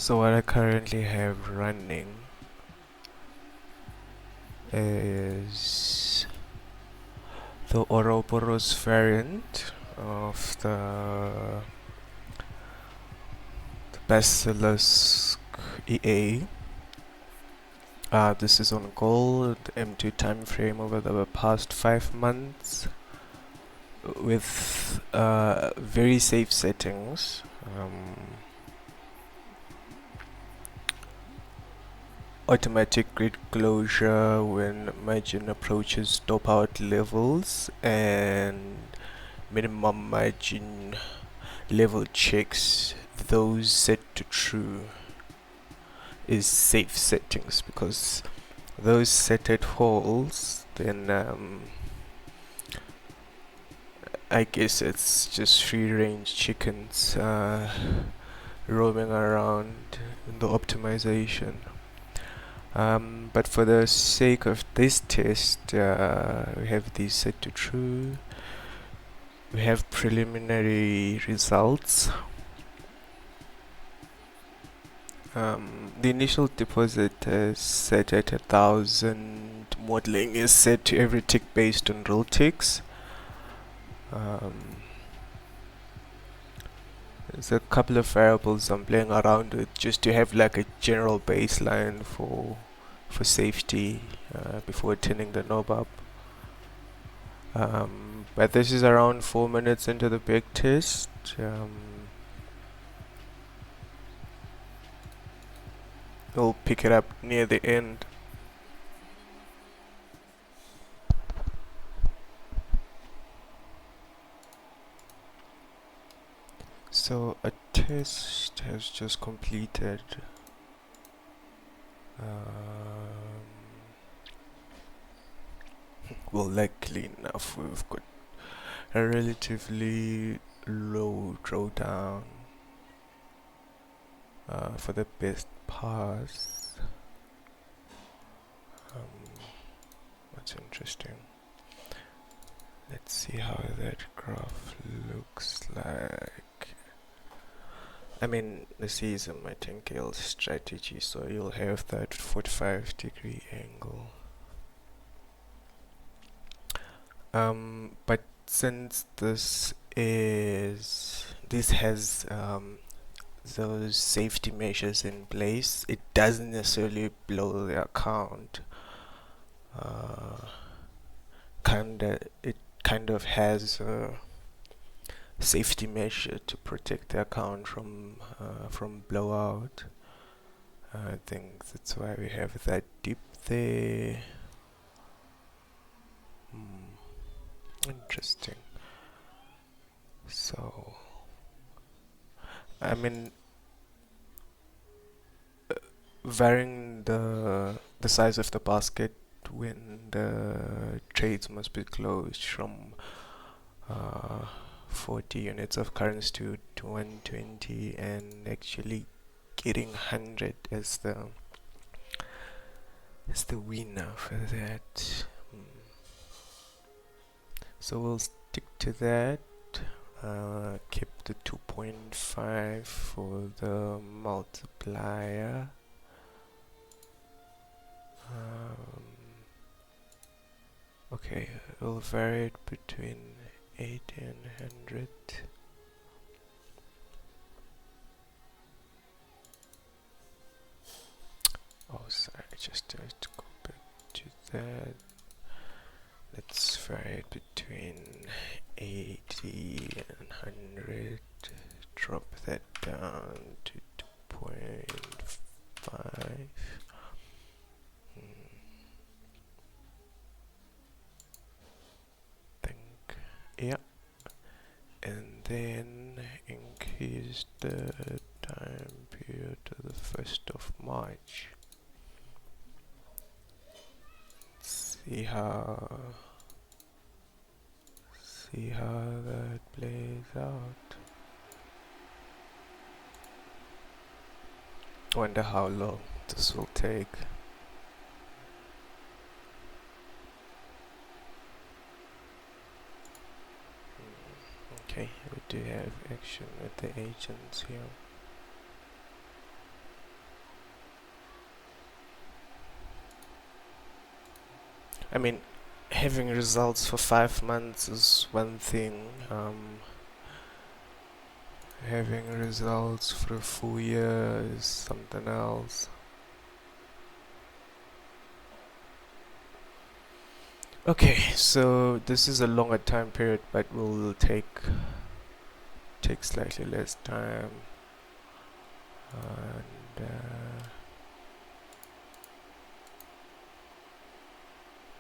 So what I currently have running is the Ouroboros variant of the Basilisk EA. This is on gold M2 time frame over the past 5 months with very safe settings. Automatic grid closure when margin approaches stop out levels, and minimum margin level checks, those set to true, is safe settings, because those set at false, then I guess it's just free range chickens roaming around in the optimization. But for the sake of this test, we have these set to true. We have preliminary results. The initial deposit is set at 1,000. Modeling is set to every tick based on real ticks. There's a couple of variables I'm playing around with just to have like a general baseline for safety before turning the knob up. But this is around 4 minutes into the big test. We'll pick it up near the end. So a test has just completed. Well, luckily enough, we've got a relatively low drawdown for the best pass. That's interesting. Let's see how that graph looks like. I mean, this is a Martingale strategy, so you'll have that 45-degree angle. But since this has those safety measures in place, it doesn't necessarily blow the account. It kind of has a safety measure to protect the account from blowout. I think that's why we have that dip there. Interesting. So, I mean, varying the size of the basket when the trades must be closed from 40 units of currency to 120, and actually getting 100 as the winner for that. So we'll stick to that. Keep the 2.5 for the multiplier. Okay, we'll vary it between 80 and 100. Oh, sorry, just have to go back to that. Let's vary it between 80 and 100. Drop that down to 2.5. Yeah, and then increase the time period to the 1st of March. See how that plays out. Wonder how long this will take. Okay, we do have action with the agents here. I mean, having results for 5 months is one thing. Having results for a full year is something else. Okay, so this is a longer time period, but will take slightly less time. And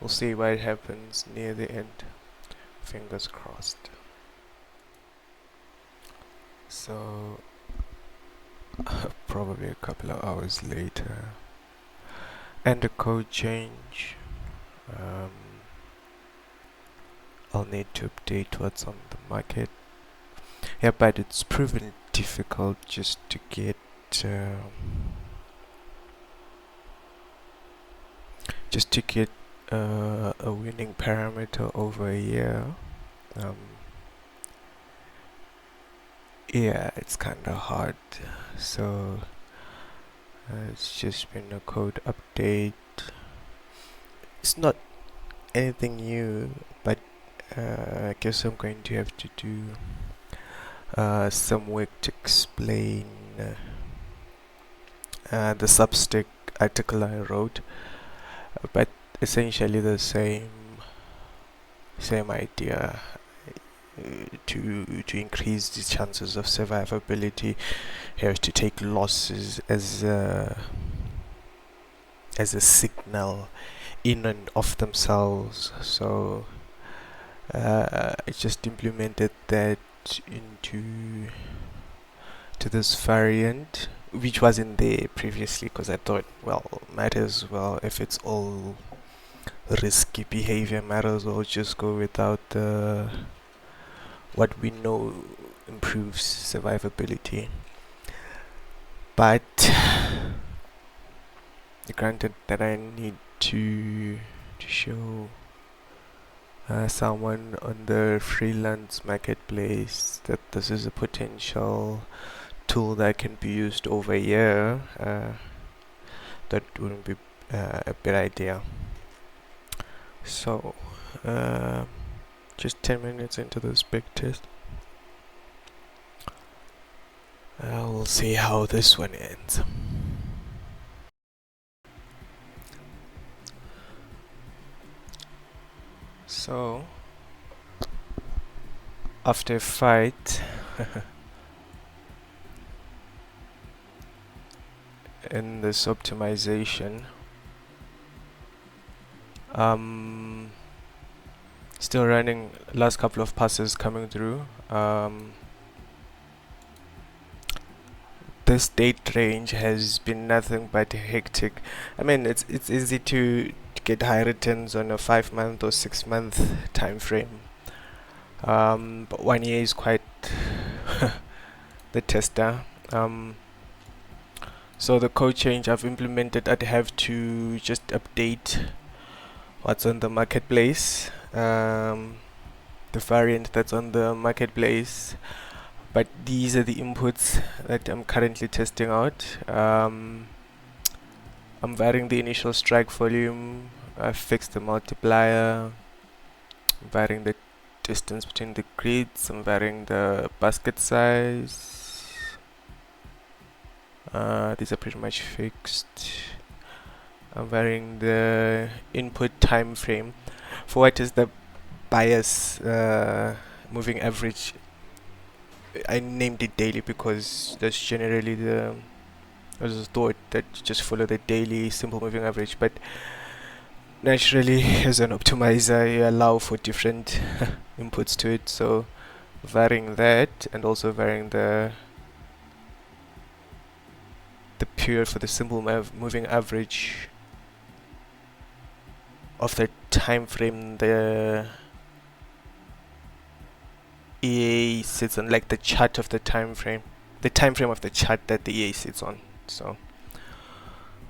we'll see what happens near the end. Fingers crossed. So probably a couple of hours later, and a code change. I'll need to update what's on the market. Yeah, but it's proven difficult just to get a winning parameter over a year. Yeah, it's kind of hard. So it's just been a code update. It's not anything new, but I guess I'm going to have to do some work to explain the Substack article I wrote, but essentially the same idea. To increase the chances of survivability, you have to take losses as a signal in and of themselves. So I just implemented that into this variant, which wasn't there previously, because I thought, well, might as well, if it's all risky behavior, might as well just go without what we know improves survivability. But granted that I need to show someone on the freelance marketplace that this is a potential tool that can be used over a year, that wouldn't be a bad idea. So just 10 minutes into this backtest, we'll see how this one ends. So after a fight in this optimization, still running, last couple of passes coming through. This date range has been nothing but hectic. I mean, it's easy to get high returns on a 5-month or 6-month time frame, but 1 year is quite the tester. So the code change I've implemented, I'd have to just update what's on the marketplace, the variant that's on the marketplace, but these are the inputs that I'm currently testing out. I'm varying the initial strike volume, I fixed the multiplier, I'm varying the distance between the grids, I'm varying the basket size. These are pretty much fixed. I'm varying the input time frame for what is the bias moving average. I named it daily because that's generally I just thought that you just follow the daily simple moving average, but naturally as an optimizer you allow for different inputs to it, so varying that and also varying the period for the simple moving average of the time frame the EA sits on, like the chart of the time frame of the chart that the EA sits on. So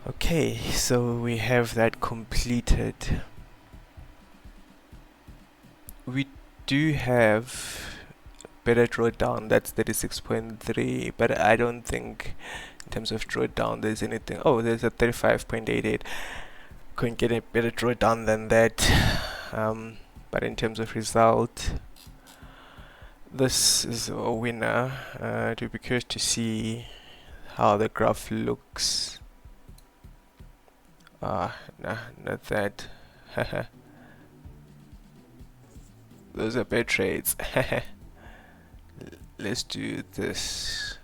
okay, so we have that completed. We do have better drawdown, that's 36.3, but I don't think in terms of drawdown there's anything. Oh, there's a 35.88. couldn't get a better drawdown than that. But in terms of result, this is a winner. It would be curious to see how the graph looks. Nah, not that. Those are bad trades. Let's do this.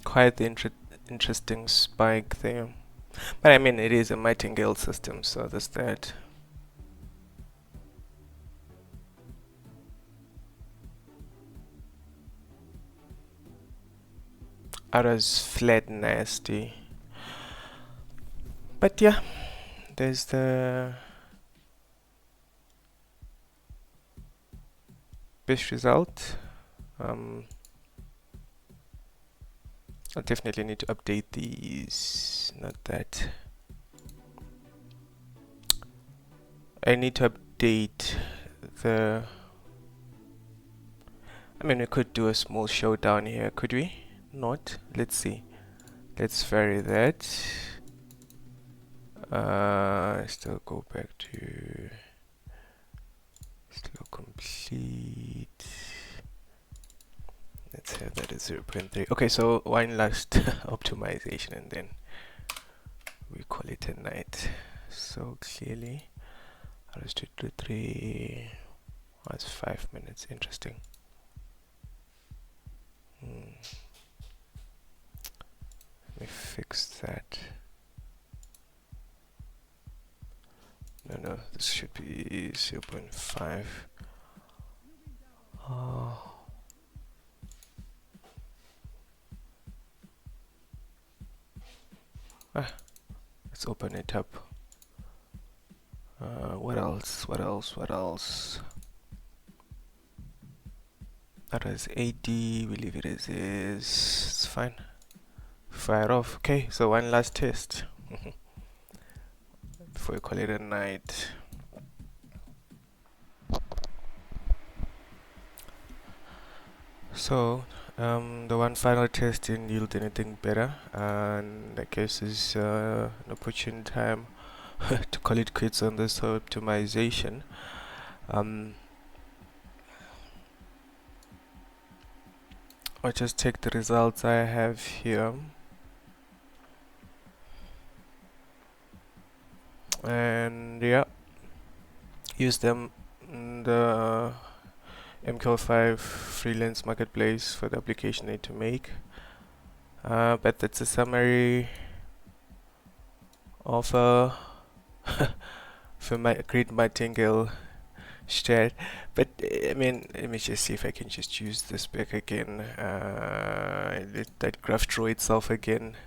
Quite the interesting spike there. But I mean, it is a Martingale system, so there's that. Others flat nasty. But yeah, there's the best result. I definitely need to update these. Not that. I need to update the. I mean, we could do a small showdown here, could we? Not. Let's see. Let's vary that. Still go back to still complete. Let's have that at 0.3. Okay, so one last optimization and then we call it a night. So clearly, I'll just do 3. That's 5 minutes. Interesting. Let me fix that. No, this should be 0.5. Oh. Let's open it up. What else? What else? That was 80. We leave it as is. It's fine. Fire off. Okay, so one last test before we call it a night. So the one final test didn't yield anything better, and I guess is an opportune time to call it quits on this optimization. I'll just take the results I have here and yeah, use them in the MQ5 freelance marketplace for the application I need to make. But that's a summary of for my great Martingale strat. But I mean, let me just see if I can just use this back again. Let that graph draw itself again.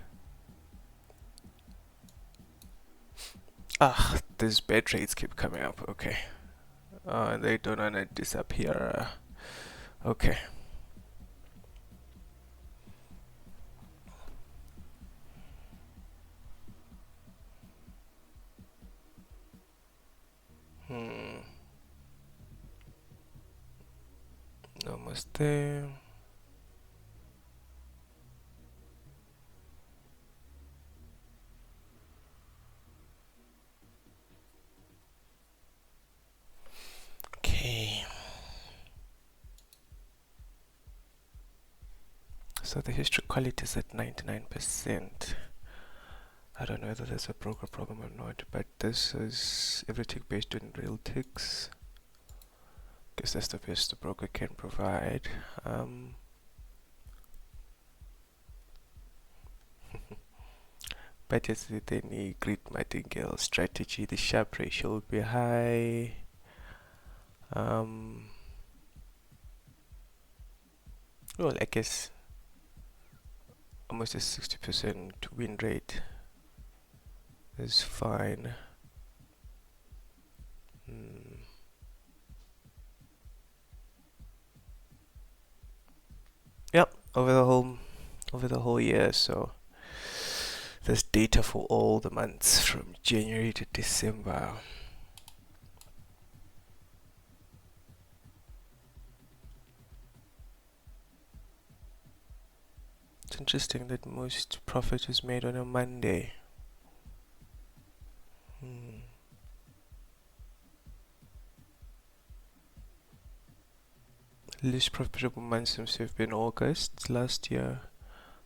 These bad trades keep coming up. Okay. They don't wanna disappear. Okay. Almost there. Okay. So the history quality is at 99%. I don't know whether there's a broker problem or not, but this is everything based on real ticks. Guess that's the best the broker can provide. But yes, with any great Martingale strategy, the Sharpe ratio will be high. Well, I guess almost a 60% win rate is fine. Yep, over the whole year. So there's data for all the months from January to December. It's interesting that most profit is made on a Monday. Least profitable month seems to have been August last year.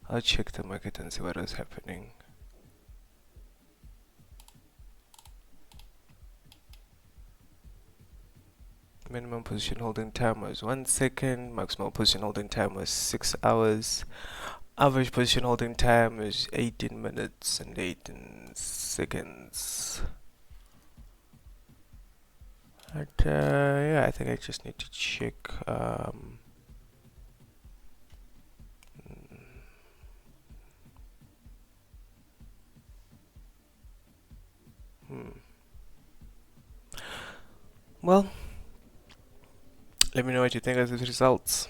I'll check the market and see what is happening. Minimum position holding time was 1 second, maximum position holding time was 6 hours, average position holding time is 18 minutes and 18 seconds. But yeah, I think I just need to check well, let me know what you think of these results.